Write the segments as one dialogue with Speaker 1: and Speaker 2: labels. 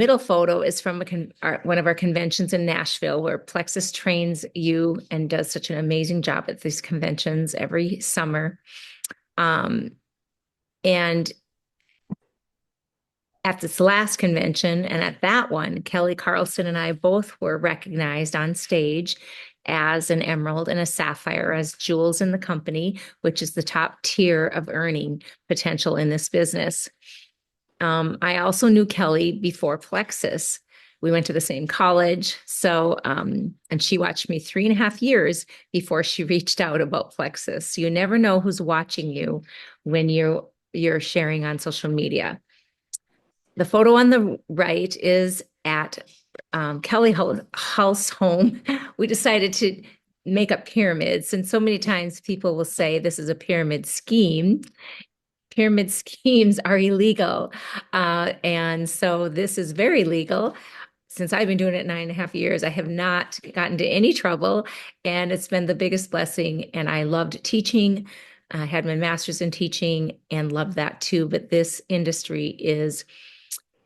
Speaker 1: Middle photo is from one of our conventions in Nashville, where Plexus trains you and does such an amazing job at these conventions every summer. Um, and at this last convention and at that one, Kelly Carlson and I both were recognized on stage as an emerald and a sapphire as jewels in the company, which is the top tier of earning potential in this business. I also knew Kelly before Plexus. We went to the same college. And she watched me 3.5 years before she reached out about Plexus. You never know who's watching you when you're sharing on social media. The photo on the right is at Kelly House home. We decided to make up pyramids. And so many times people will say this is a pyramid scheme. Pyramid schemes are illegal. And so this is very legal. Since I've been doing it 9.5 years, I have not gotten into any trouble. And it's been the biggest blessing. And I loved teaching. I had my master's in teaching and loved that too. But this industry is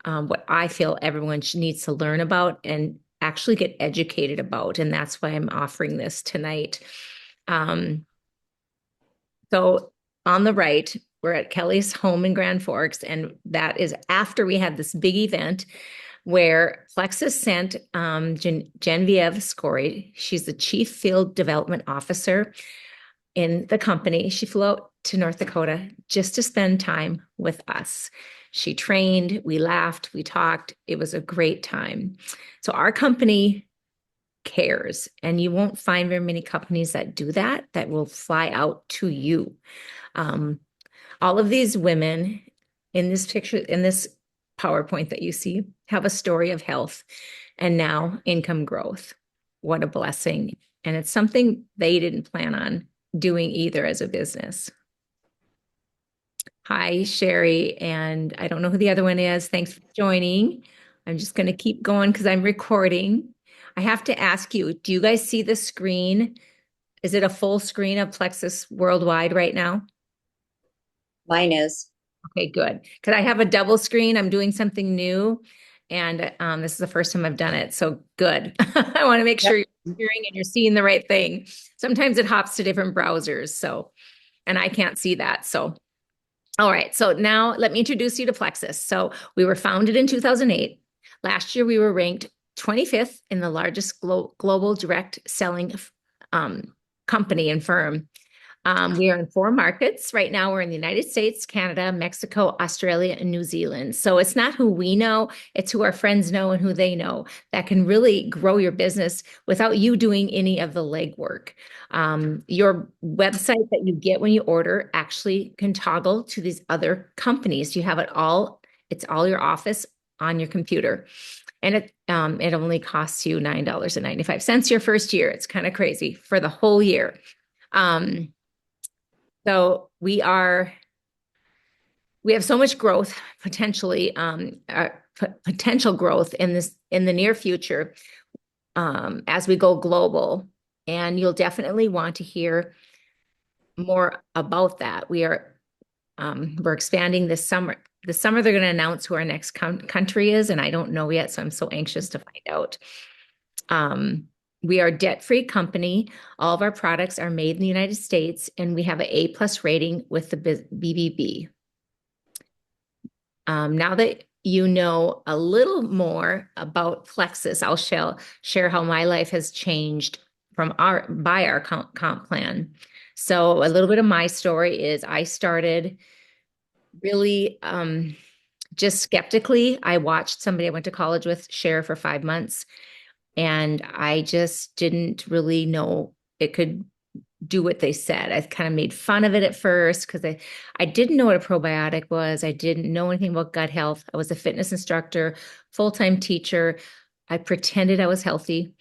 Speaker 1: what I feel everyone needs to learn about and actually get educated about. And that's why I'm offering this tonight. Um, so on the right, we're at Kelly's home in Grand Forks, and that is after we had this big event where Plexus sent Genevieve Scory. She's the Chief Field Development Officer in the company. She flew out to North Dakota just to spend time with us. She trained, we laughed, we talked. It was a great time. So our company cares, and you won't find very many companies that do that, that will fly out to you. All of these women in this picture, in this PowerPoint that you see, have a story of health and now income growth. What a blessing. And it's something they didn't plan on doing either as a business. Hi, Sherry, and I don't know who the other one is. Thanks for joining. I'm just going to keep going because I'm recording. I have to ask you, do you guys see the screen? Is it a full screen of Plexus Worldwide right now?
Speaker 2: Mine is.
Speaker 1: Okay, good. Because I have a double screen. I'm doing something new, and this is the first time I've done it. So good. I want to make
Speaker 2: Yep.
Speaker 1: sure you're hearing and you're seeing the right thing. Sometimes it hops to different browsers. And I can't see that. So, all right. So now let me introduce you to Plexus. So we were founded in 2008. Last year, we were ranked 25th in the largest global direct selling company and firm. We are in 4 markets. Right now, we're in the United States, Canada, Mexico, Australia, and New Zealand. So it's not who we know, it's who our friends know and who they know that can really grow your business without you doing any of the legwork. Your website that you get when you order actually can toggle to these other companies. You have it all, it's all your office on your computer. And it only costs you $9.95 your first year. It's kind of crazy for the whole year. So we have so much growth potentially, potential growth in the near future as we go global. And you'll definitely want to hear more about that. We're expanding this summer. This summer they're going to announce who our next country is, and I don't know yet, so I'm so anxious to find out. We are a debt-free company. All of our products are made in the United States, and we have an A+ rating with the BBB. Now that you know a little more about Plexus, I'll share how my life has changed by our comp plan. So a little bit of my story is I started really just skeptically. I watched somebody I went to college with share for 5 months. And I just didn't really know it could do what they said. I kind of made fun of it at first because I didn't know what a probiotic was. I didn't know anything about gut health. I was a fitness instructor, full-time teacher. I pretended I was healthy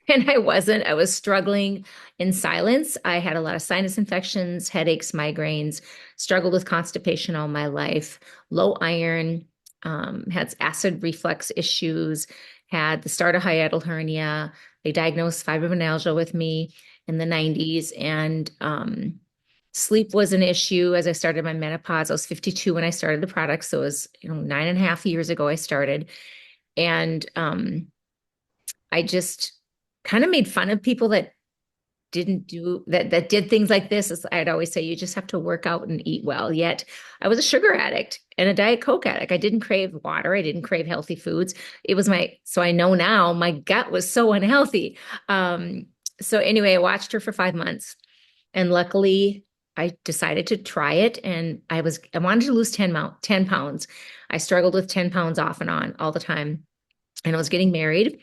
Speaker 1: and I wasn't. I was struggling in silence. I had a lot of sinus infections, headaches, migraines, struggled with constipation all my life, low iron, had acid reflux issues, had the start of hiatal hernia. They diagnosed fibromyalgia with me in the 90s. And sleep was an issue as I started my menopause. I was 52 when I started the product. So it was 9.5 years ago I started. And I just kind of made fun of people that didn't do that did things like this. I'd always say you just have to work out and eat well. Yet I was a sugar addict and a Diet Coke addict. I didn't crave water. I didn't crave healthy foods. It was so I know now my gut was so unhealthy. Um, so anyway, I watched her for 5 months, and luckily I decided to try it, and I wanted to lose 10 pounds. I struggled with 10 pounds off and on all the time, and I was getting married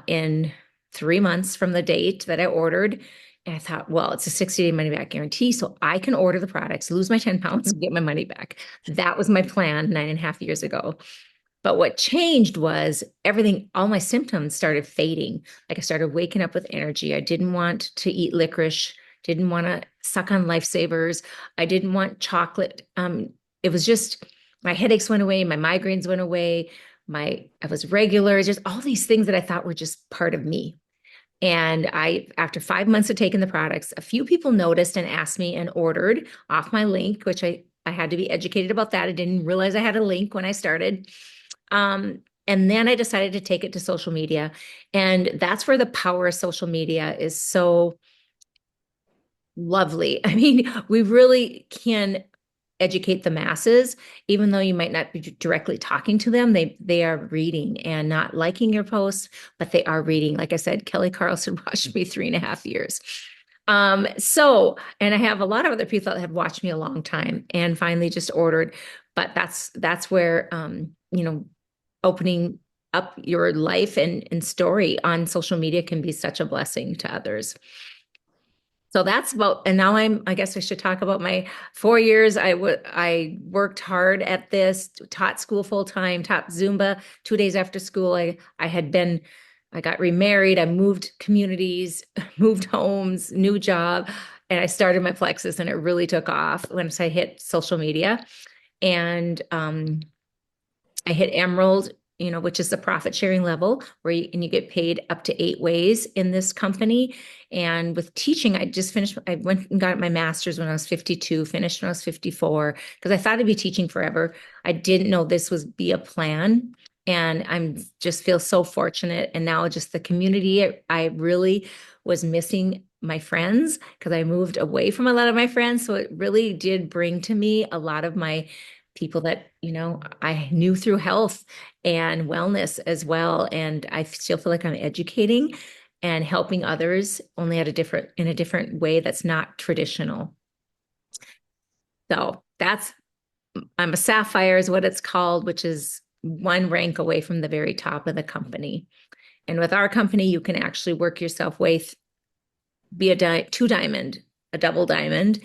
Speaker 1: in 3 months from the date that I ordered. And I thought, well, it's a 60-day money back guarantee. So I can order the products, lose my 10 pounds, and get my money back. That was my plan 9.5 years ago. But what changed was everything, all my symptoms started fading. Like I started waking up with energy. I didn't want to eat licorice, didn't want to suck on lifesavers. I didn't want chocolate. It was just my headaches went away, my migraines went away, I was regular, just all these things that I thought were just part of me. And after 5 months of taking the products, a few people noticed and asked me and ordered off my link, which I had to be educated about that. I didn't realize I had a link when I started. And then I decided to take it to social media. And that's where the power of social media is so lovely. I mean, we really can educate the masses, even though you might not be directly talking to them. They are reading and not liking your posts, but they are reading. Like I said, Kelly Carlson watched me 3.5 years. And I have a lot of other people that have watched me a long time and finally just ordered. But that's where opening up your life and story on social media can be such a blessing to others. So that's about, and now I guess I should talk about my 4 years. I worked hard at this, taught school full time, taught Zumba 2 days after school. I got remarried. I moved communities, moved homes, new job, and I started my Plexus, and it really took off once I hit social media. And I hit Emerald, which is the profit sharing level where you get paid up to 8 ways in this company. And with teaching, I went and got my master's when I was 52, finished when I was 54, because I thought I'd be teaching forever. I didn't know this was be a plan. And I'm just feel so fortunate. And now just the community, I really was missing my friends because I moved away from a lot of my friends. So it really did bring to me a lot of my people that, I knew through health and wellness as well. And I still feel like I'm educating and helping others only in a different way that's not traditional. So I'm a sapphire is what it's called, which is one rank away from the very top of the company. And with our company, you can actually work yourself be a two diamond, a double diamond,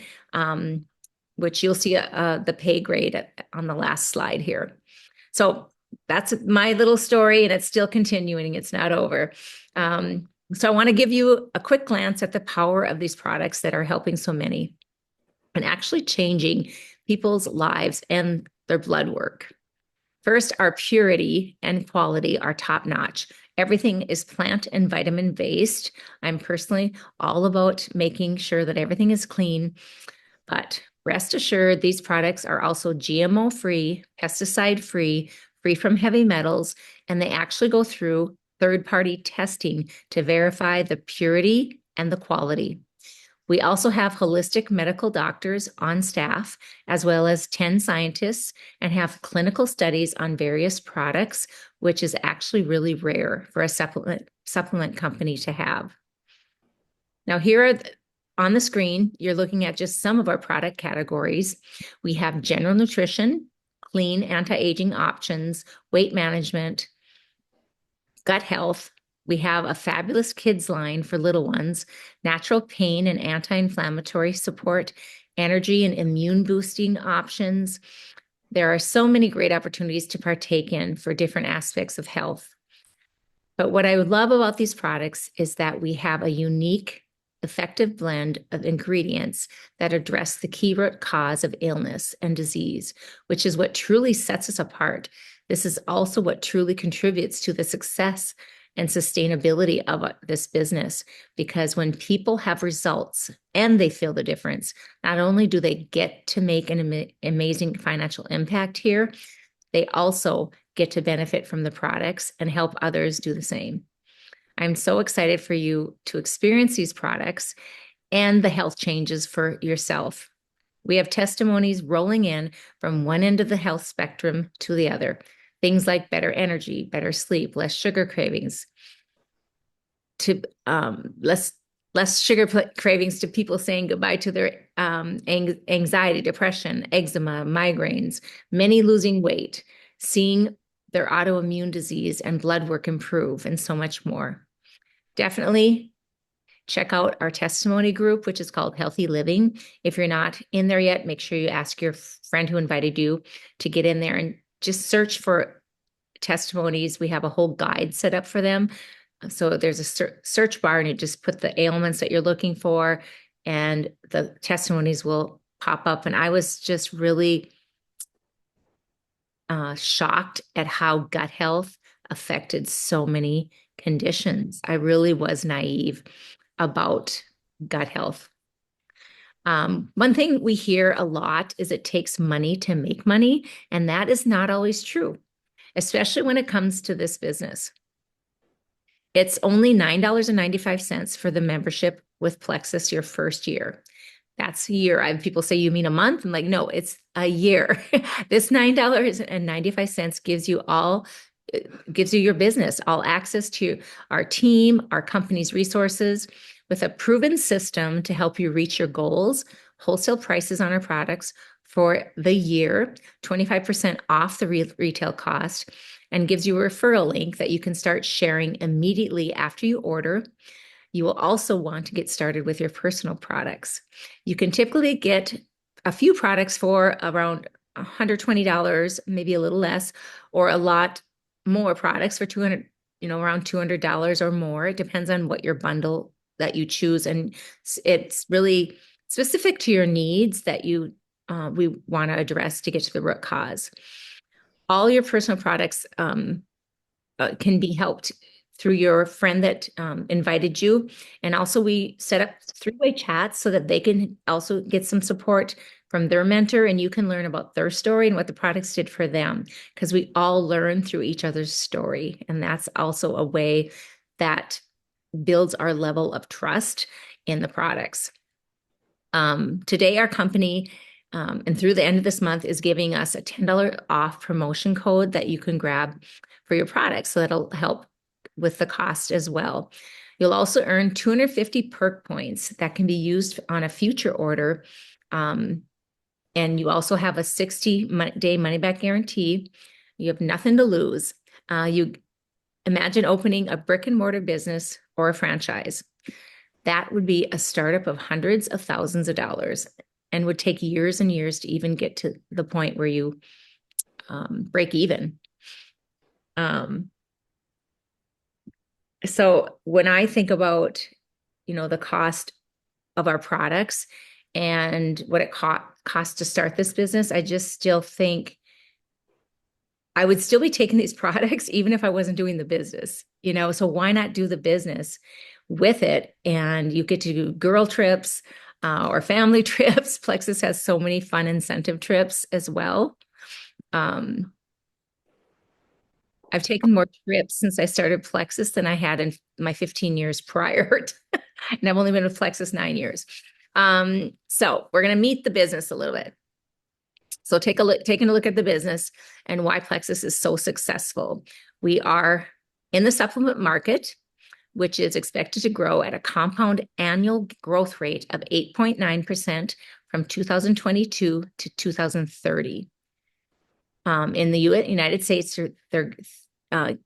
Speaker 1: which you'll see the pay grade on the last slide here. So that's my little story, and it's still continuing. It's not over. So I want to give you a quick glance at the power of these products that are helping so many and actually changing people's lives and their blood work. First, our purity and quality are top notch. Everything is plant and vitamin based. I'm personally all about making sure that everything is clean, but rest assured, these products are also GMO free, pesticide free, free from heavy metals, and they actually go through third-party testing to verify the purity and the quality. We also have holistic medical doctors on staff, as well as 10 scientists, and have clinical studies on various products, which is actually really rare for a supplement company to have. Now, on the screen, you're looking at just some of our product categories. We have general nutrition, clean anti-aging options, weight management, gut health. We have a fabulous kids line for little ones, natural pain and anti-inflammatory support, energy and immune boosting options. There are so many great opportunities to partake in for different aspects of health. But what I would love about these products is that we have a unique, effective blend of ingredients that address the key root cause of illness and disease, which is what truly sets us apart. This is also what truly contributes to the success and sustainability of this business, because when people have results and they feel the difference, not only do they get to make an amazing financial impact here, they also get to benefit from the products and help others do the same. I'm so excited for you to experience these products and the health changes for yourself. We have testimonies rolling in from one end of the health spectrum to the other. Things like better energy, better sleep, less sugar cravings, to less sugar cravings, to people saying goodbye to their anxiety, depression, eczema, migraines, many losing weight, seeing their autoimmune disease and blood work improve, and so much more. Definitely check out our testimony group, which is called Healthy Living. If you're not in there yet, make sure you ask your friend who invited you to get in there and just search for testimonies. We have a whole guide set up for them. So there's a search bar, and you just put the ailments that you're looking for, and the testimonies will pop up. And I was just really shocked at how gut health affected so many conditions. I really was naive about gut health. One thing we hear a lot is it takes money to make money, and that is not always true, especially when it comes to this business. It's only $9.95 for the membership with Plexus your first year. That's a year. I have people say, you mean a month? I'm like, no, it's a year. This $9.95 gives you your business, all access to our team, our company's resources, with a proven system to help you reach your goals, wholesale prices on our products for the year, 25% off the retail cost, and gives you a referral link that you can start sharing immediately after you order. You will also want to get started with your personal products. You can typically get a few products for around $120, maybe a little less, or a lot more products for around $200 or more. It depends on what your bundle that you choose, and it's really specific to your needs that we want to address to get to the root cause. All your personal products can be helped through your friend that invited you. And also we set up three-way chats so that they can also get some support from their mentor, and you can learn about their story and what the products did for them, because we all learn through each other's story. And that's also a way that builds our level of trust in the products. Today, our company, and through the end of this month, is giving us a $10 off promotion code that you can grab for your products. So that'll help with the cost as well. You'll also earn 250 perk points that can be used on a future order. And you also have a 60-day money-back guarantee. You have nothing to lose. You imagine opening a brick and mortar business or a franchise. That would be a startup of hundreds of thousands of dollars and would take years and years to even get to the point where you break even. So when I think about, the cost of our products and what it costs to start this business, I just still think I would still be taking these products even if I wasn't doing the business, so why not do the business with it? And you get to do girl trips or family trips. Plexus has so many fun incentive trips as well. I've taken more trips since I started Plexus than I had in my 15 years prior. And I've only been with Plexus 9 years. So we're going to meet the business a little bit. So taking a look at the business and why Plexus is so successful. We are in the supplement market, which is expected to grow at a compound annual growth rate of 8.9% from 2022 to 2030. In the United States,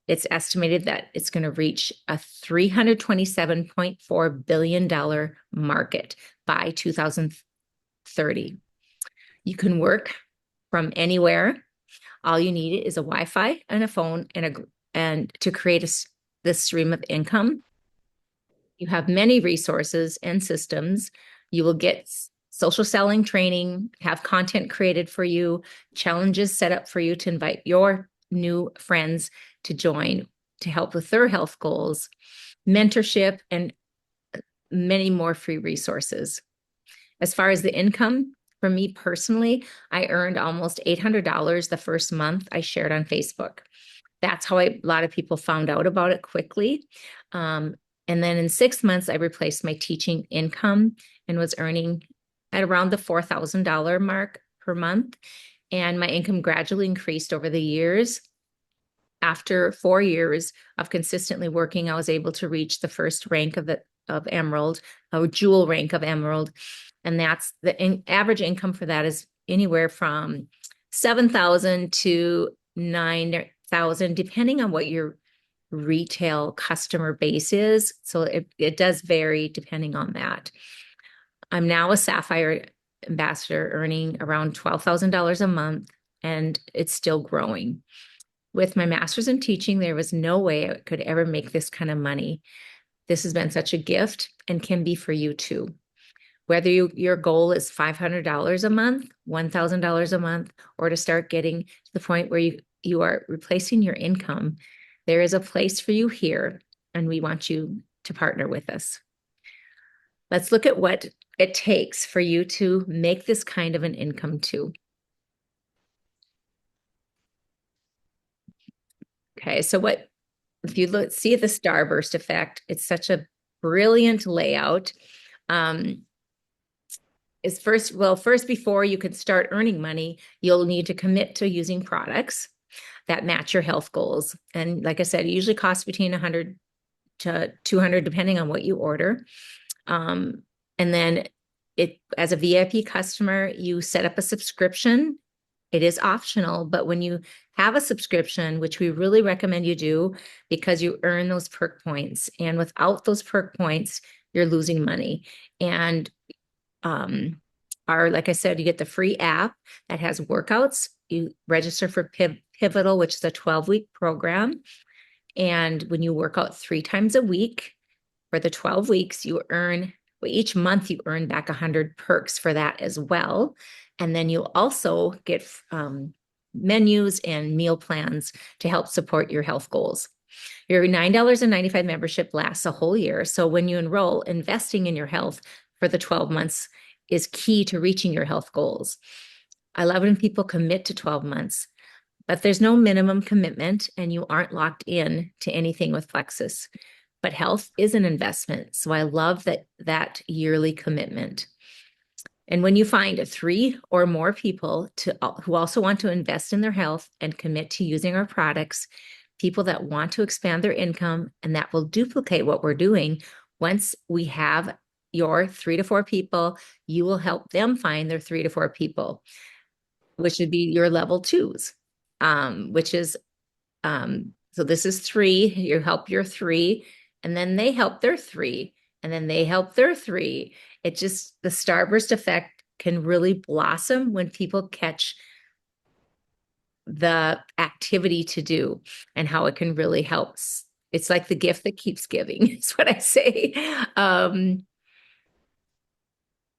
Speaker 1: it's estimated that it's going to reach a $327.4 billion market by 2030. You can work from anywhere. All you need is a Wi-Fi and a phone and to create this stream of income. You have many resources and systems. You will get social selling training, have content created for you, challenges set up for you to invite your new friends to join to help with their health goals, mentorship, and many more free resources. As far as the income, For me personally, I earned almost $800 the first month I shared on Facebook. That's how a lot of people found out about it quickly. Um, and then in 6 months, I replaced my teaching income and was earning at around the $4,000 mark per month. And my income gradually increased over the years. After 4 years of consistently working, I was able to reach the first rank of Emerald, a jewel rank of Emerald. And that's the average income for that is anywhere from 7,000 to 9,000, depending on what your retail customer base is. So it does vary depending on that. I'm now a Sapphire ambassador earning around $12,000 a month, and it's still growing. With my master's in teaching, there was no way I could ever make this kind of money. This has been such a gift and can be for you too. Whether your goal is $500 a month, $1,000 a month, or to start getting to the point where you are replacing your income, there is a place for you here, and we want you to partner with us. Let's look at what it takes for you to make this kind of an income too. Okay, so if you see the starburst effect, it's such a brilliant layout. Is first, before you can start earning money, you'll need to commit to using products that match your health goals. And like I said, it usually costs between 100 to 200, depending on what you order. And then as a VIP customer, you set up a subscription. It is optional, but when you have a subscription, which we really recommend you do because you earn those perk points, and without those perk points, you're losing money. And like I said, you get the free app that has workouts. You register for Pivotal, which is a 12-week program. And when you work out 3 times a week for the 12 weeks, each month you earn back 100 perks for that as well. And then you also get menus and meal plans to help support your health goals. Your $9.95 membership lasts a whole year. So when you enroll, investing in your health for the 12 months is key to reaching your health goals. I love when people commit to 12 months, but there's no minimum commitment and you aren't locked in to anything with Plexus. But health is an investment. So I love that yearly commitment. And when you find 3 or more people who also want to invest in their health and commit to using our products, people that want to expand their income and that will duplicate what we're doing, once we have your 3 to 4 people, you will help them find their 3 to 4 people, which would be your level 2s, which is, so this is 3, you help your 3, and then they help their 3, and then they help their 3. The starburst effect can really blossom when people catch the activity to do and how it can really help. It's like the gift that keeps giving, is what I say.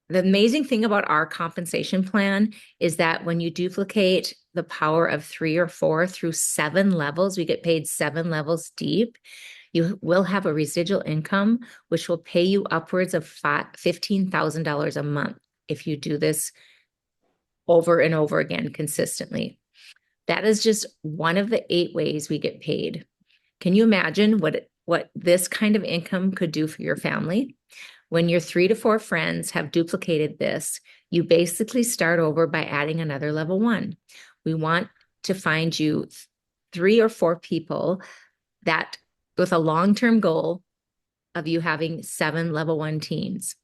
Speaker 1: The amazing thing about our compensation plan is that when you duplicate the power of 3 or 4 through 7 levels, we get paid 7 levels deep. You will have a residual income, which will pay you upwards of $15,000 a month if you do this over and over again consistently. That is just one of the 8 ways we get paid. Can you imagine what this kind of income could do for your family? When your 3 to 4 friends have duplicated this, you basically start over by adding another level 1. We want to find you 3 or 4 people that with a long-term goal of you having 7 level 1 teams.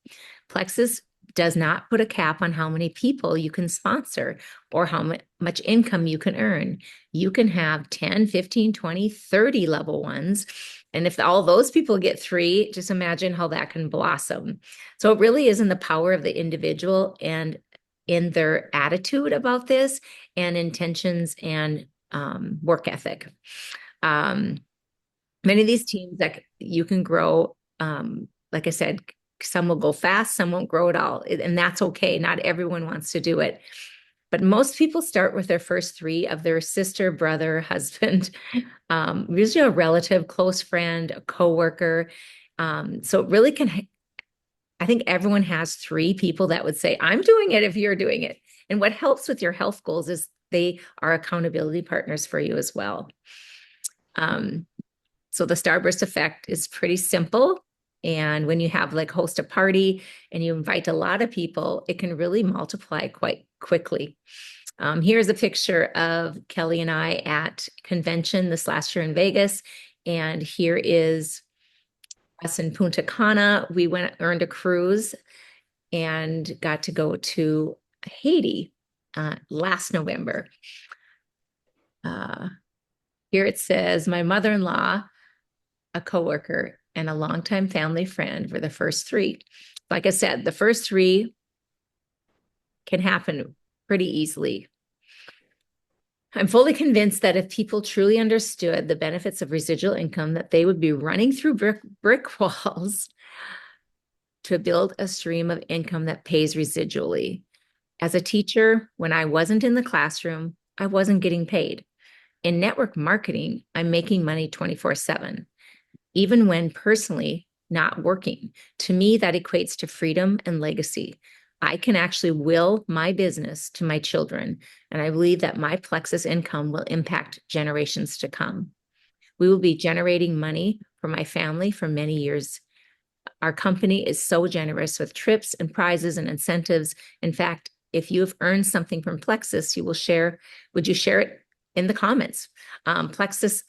Speaker 1: Plexus does not put a cap on how many people you can sponsor or how much income you can earn. You can have 10, 15, 20, 30 level 1s. And if all those people get 3, just imagine how that can blossom. So it really is in the power of the individual and in their attitude about this and intentions and work ethic. Many of these teams that you can grow, like I said, some will go fast, some won't grow at all. And that's okay. Not everyone wants to do it. But most people start with their first 3 of their sister, brother, husband, usually a relative, close friend, a coworker. So it really can I think everyone has three people that would say, I'm doing it if you're doing it. And what helps with your health goals is they are accountability partners for you as well. Um, so the starburst effect is pretty simple. And when you have like host a party and you invite a lot of people, it can really multiply quite quickly. Here's a picture of Kelly and I at convention this last year in Vegas. And here is us in Punta Cana. We earned a cruise and got to go to Haiti last November. Uh, Here it says, my mother-in-law, a coworker, and a longtime family friend were the first three. Like I said, the first three can happen pretty easily. I'm fully convinced that if people truly understood the benefits of residual income, that they would be running through brick walls to build a stream of income that pays residually. As a teacher, when I wasn't in the classroom, I wasn't getting paid. In network marketing, I'm making money 24/7, even when personally not working. To me, that equates to freedom and legacy. I can actually will my business to my children, and I believe that my Plexus income will impact generations to come. We will be generating money for my family for many years. Our company is so generous with trips and prizes and incentives. In fact, if you have earned something from Plexus, you will share. Would you share it in the comments? Plexus,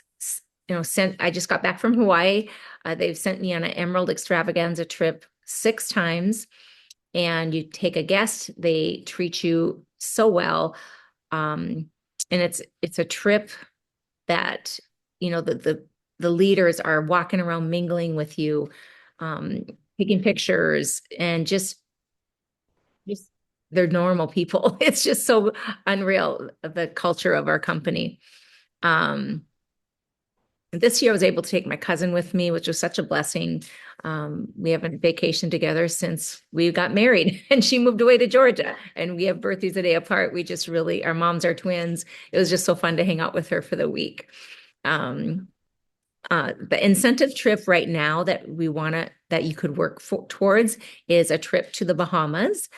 Speaker 1: I just got back from Hawaii. They've sent me on an Emerald Extravaganza trip 6 times, and you take a guest. They treat you so well, and it's a trip that the leaders are walking around mingling with you, um, taking pictures, and just they're normal people. It's just so unreal, the culture of our company. Um, this year I was able to take my cousin with me, which was such a blessing. We haven't vacationed together since we got married and she moved away to Georgia, and we have birthdays a day apart. We just really, our moms are twins. It was just so fun to hang out with her for the week. Um, the incentive trip right now that you could work towards is a trip to the Bahamas,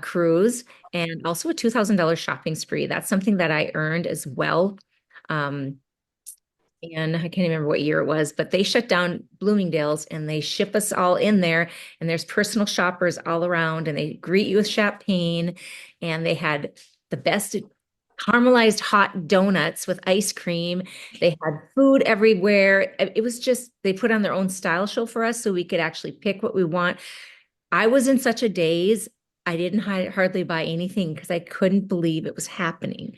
Speaker 1: cruise, and also a $2,000 shopping spree. That's something that I earned as well. Um, and I can't remember what year it was, but they shut down Bloomingdale's and they ship us all in there. And there's personal shoppers all around, and they greet you with champagne. And they had the best caramelized hot donuts with ice cream. They had food everywhere. It was just, they put on their own style show for us so we could actually pick what we want. I was in such a daze. I didn't hardly buy anything because I couldn't believe it was happening.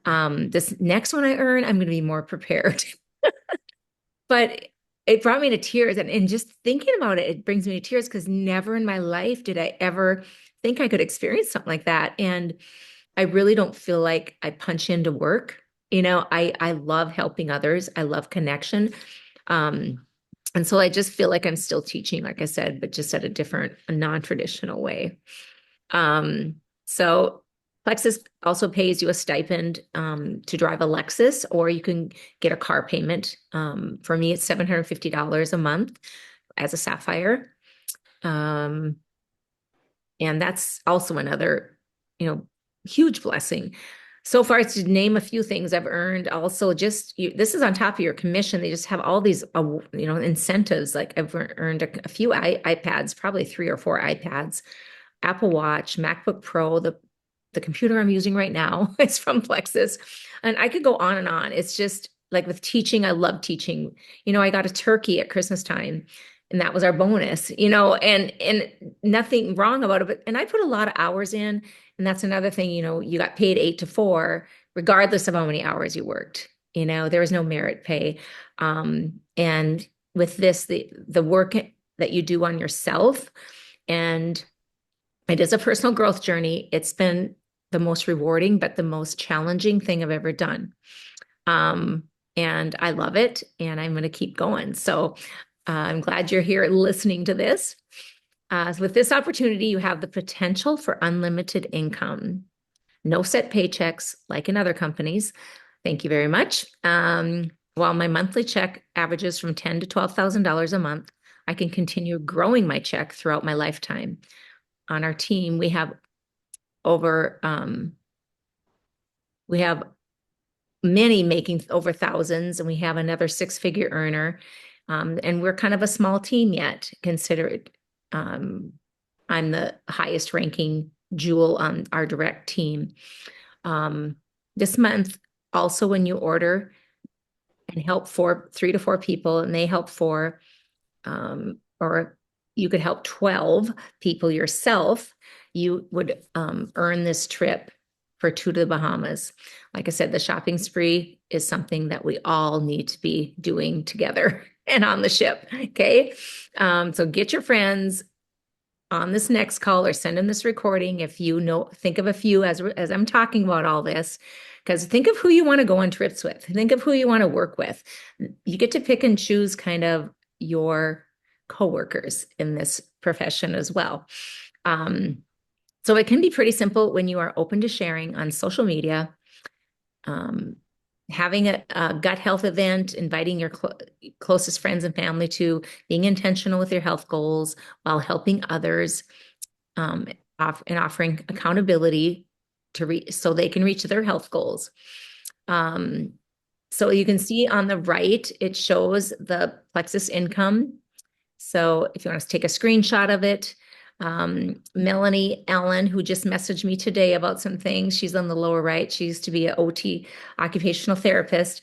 Speaker 1: This next one I earn, I'm going to be more prepared. But it brought me to tears. And just thinking about it, it brings me to tears because never in my life did I ever think I could experience something like that. And I really don't feel like I punch into work. I love helping others. I love connection. Um, and so I just feel like I'm still teaching, like I said, but just at a non-traditional way. So Plexus also pays you a stipend to drive a Lexus, or you can get a car payment. For me, it's $750 a month as a Sapphire. Um, and that's also another, huge blessing. So far, to name a few things I've earned, also this is on top of your commission. They just have all these, incentives. Like I've earned a few iPads, probably 3 or 4 iPads, Apple Watch, MacBook Pro, the computer I'm using right now is from Plexus. And I could go on and on. It's just like with teaching, I love teaching. I got a turkey at Christmas time, and that was our bonus, and nothing wrong about it. And I put a lot of hours in. And that's another thing, you got paid 8 to 4, regardless of how many hours you worked. There was no merit pay. And with this, the work that you do on yourself, and it is a personal growth journey. It's been the most rewarding, but the most challenging thing I've ever done. Um, and I love it, and I'm going to keep going. So I'm glad you're here listening to this. So with this opportunity, you have the potential for unlimited income, no set paychecks like in other companies. Thank you very much. While my monthly check averages from $10,000 to $12,000 a month, I can continue growing my check throughout my lifetime. On our team, over, we have many making over thousands, and we have another six-figure earner. And we're kind of a small team yet, considered. I'm the highest ranking jewel on our direct team. This month, also, when you order and help 3 to 4 people, and they help 4, or you could help 12 people yourself, you would earn this trip for 2 to the Bahamas. Like I said, the shopping spree is something that we all need to be doing together and on the ship. Okay. So get your friends on this next call or send them this recording if you know, think of a few as I'm talking about all this, because think of who you want to go on trips with. Think of who you want to work with. You get to pick and choose kind of your coworkers in this profession as well. So it can be pretty simple when you are open to sharing on social media, having a gut health event, inviting your closest friends and family to, being intentional with your health goals while helping others, and offering accountability so they can reach their health goals. So you can see on the right, it shows the Plexus income. So if you want to take a screenshot of it, Melanie Allen, who just messaged me today about some things, she's on the lower right. She used to be an OT, occupational therapist.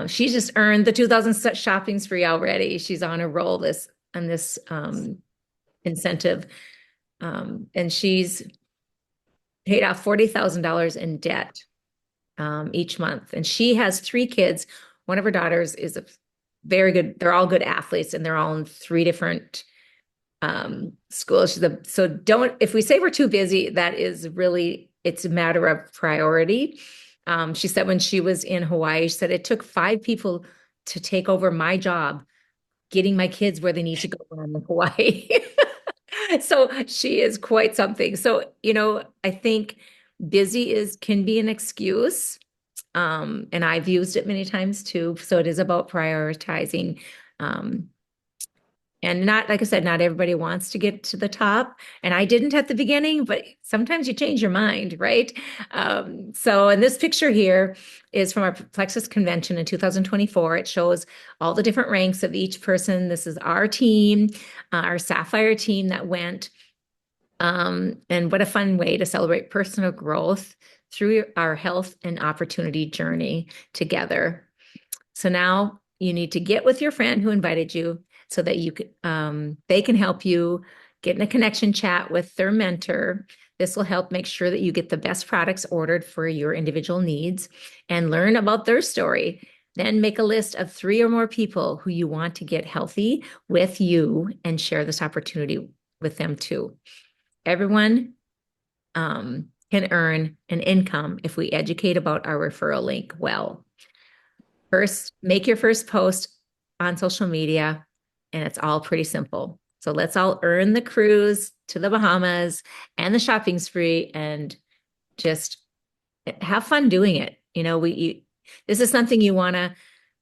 Speaker 1: She just earned the 2000 shopping spree already. She's on a roll on this incentive. And she's paid off $40,000 in debt each month. And she has 3 kids. One of her daughters is a very good, they're all good athletes, and they're all in 3 different schools. So if we say we're too busy, that is really, it's a matter of priority. She said when she was in Hawaii, she said it took 5 people to take over my job, getting my kids where they need to go when I'm in Hawaii. So she is quite something. So, I think can be an excuse. And I've used it many times too. So it is about prioritizing. And not, like I said, not everybody wants to get to the top. And I didn't at the beginning, but sometimes you change your mind, right? So, and this picture here is from our Plexus convention in 2024. It shows all the different ranks of each person. This is our team, our Sapphire team that went. And what a fun way to celebrate personal growth through our health and opportunity journey together. So now you need to get with your friend who invited you so that they can help you get in a connection chat with their mentor. This will help make sure that you get the best products ordered for your individual needs and learn about their story. Then make a list of 3 or more people who you want to get healthy with you and share this opportunity with them too. Everyone can earn an income if we educate about our referral link well. First, make your first post on social media, and it's all pretty simple. So let's all earn the cruise to the Bahamas and the shopping spree and just have fun doing it. This is something you want to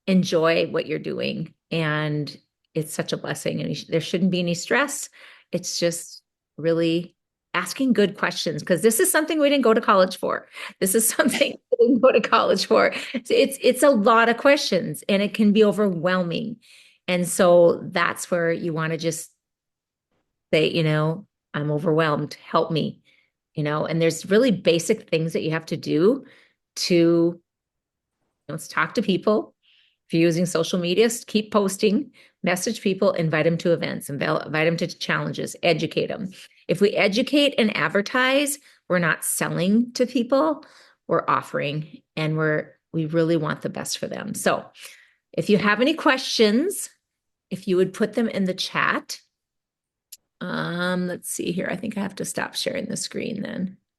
Speaker 1: enjoy what you're doing, and it's such a blessing, and there shouldn't be any stress. It's just really asking good questions, because this is something we didn't go to college for. This is something we didn't go to college for. It's a lot of questions, and it can be overwhelming. And so that's where you want to just say, I'm overwhelmed, help me, and there's really basic things that you have to do to, let's talk to people. If you're using social media, keep posting, message people, invite them to events, invite them to challenges, educate them. If we educate and advertise, we're not selling to people, we're offering, and we really want the best for them. So if you have any questions, if you would put them in the chat. Let's see here. I think I have to stop sharing the screen then.